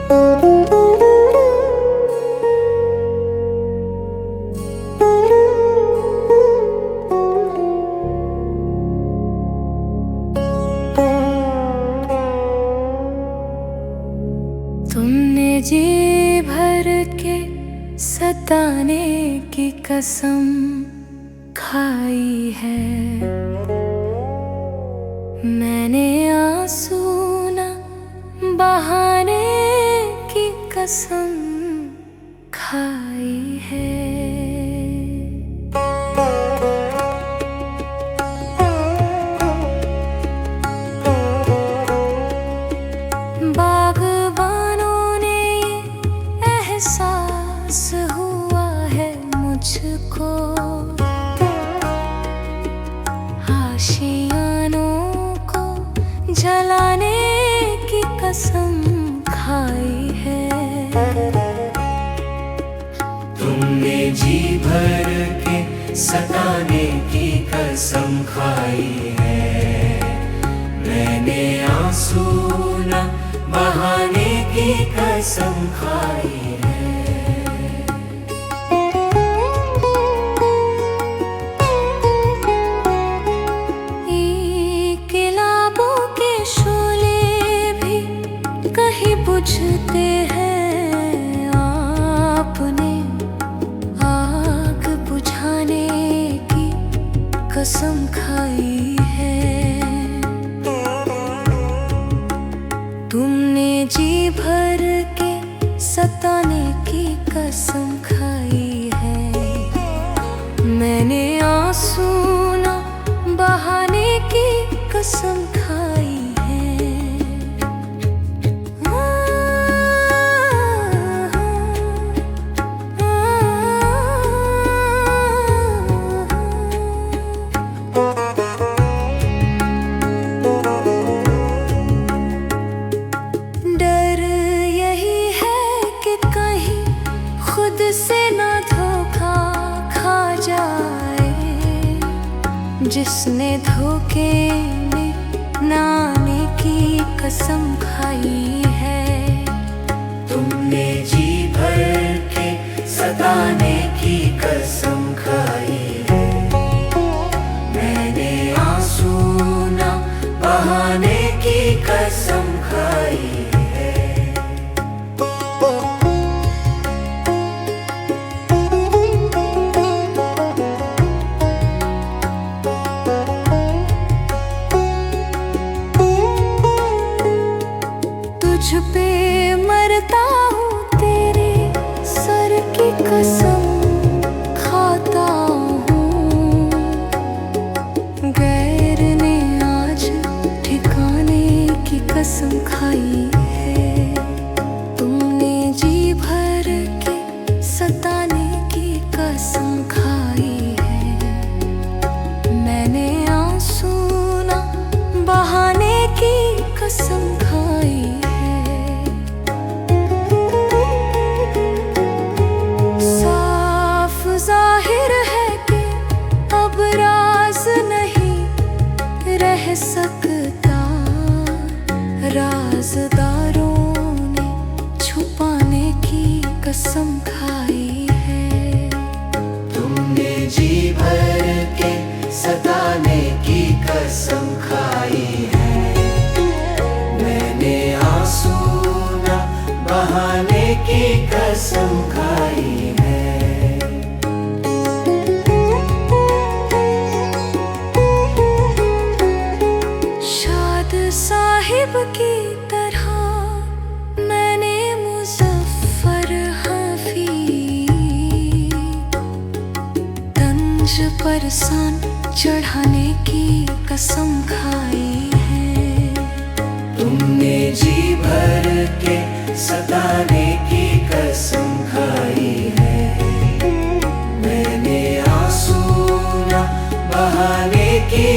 तुमने जी भर के सताने की कसम खाई है, मैंने आंसू न बहाने की कसम खाई है। बागबानों ने ये एहसास हुआ है मुझको, आशियानों को जलाने की कसम खाई है। तुमने जी भर के सताने की कसम खाई है, मैंने आंसू न बहाने की कसम खाई है। किलाबों के शोले भी कहीं बुझते हैं, आपने आग बुझाने की कसम खाई है। तुमने जी भर के सताने की कसम खाई है, मैंने आंसू न बहाने की कसम खाई है। डर यही है कि कहीं खुद से ना धोखा खा जाए, जिसने धोखे में नाने की कसम खाई है। तुमने जी भर के सताने की कसम खाई है, मैंने आंसू न बहाने की कसम खाई है। तुझ पे मरता हूँ तेरे सर की कसम खाता हूँ, गैर ने आज ठिकाने की कसम खाई है। तुमने जी भर के सताने की कसम खाई है, मैंने आंसू न बहाने की कसम खाई है। साफ जाहिर है कि अब राज नहीं रह सकता, राज़दारों ने छुपाने की कसम खाई है। तुमने जी भर के सताने की कसम खाई है, मैंने आंसू न बहाने की कसम खाई है। शाद साहिब की तरह मैंने मुज़फ़्फ़र हाफ़िज़ तंज पर सान चढ़ाने की कसम खाई है। तुमने जी भर के सताने की कसम खाई है, मैंने आंसू न बहाने की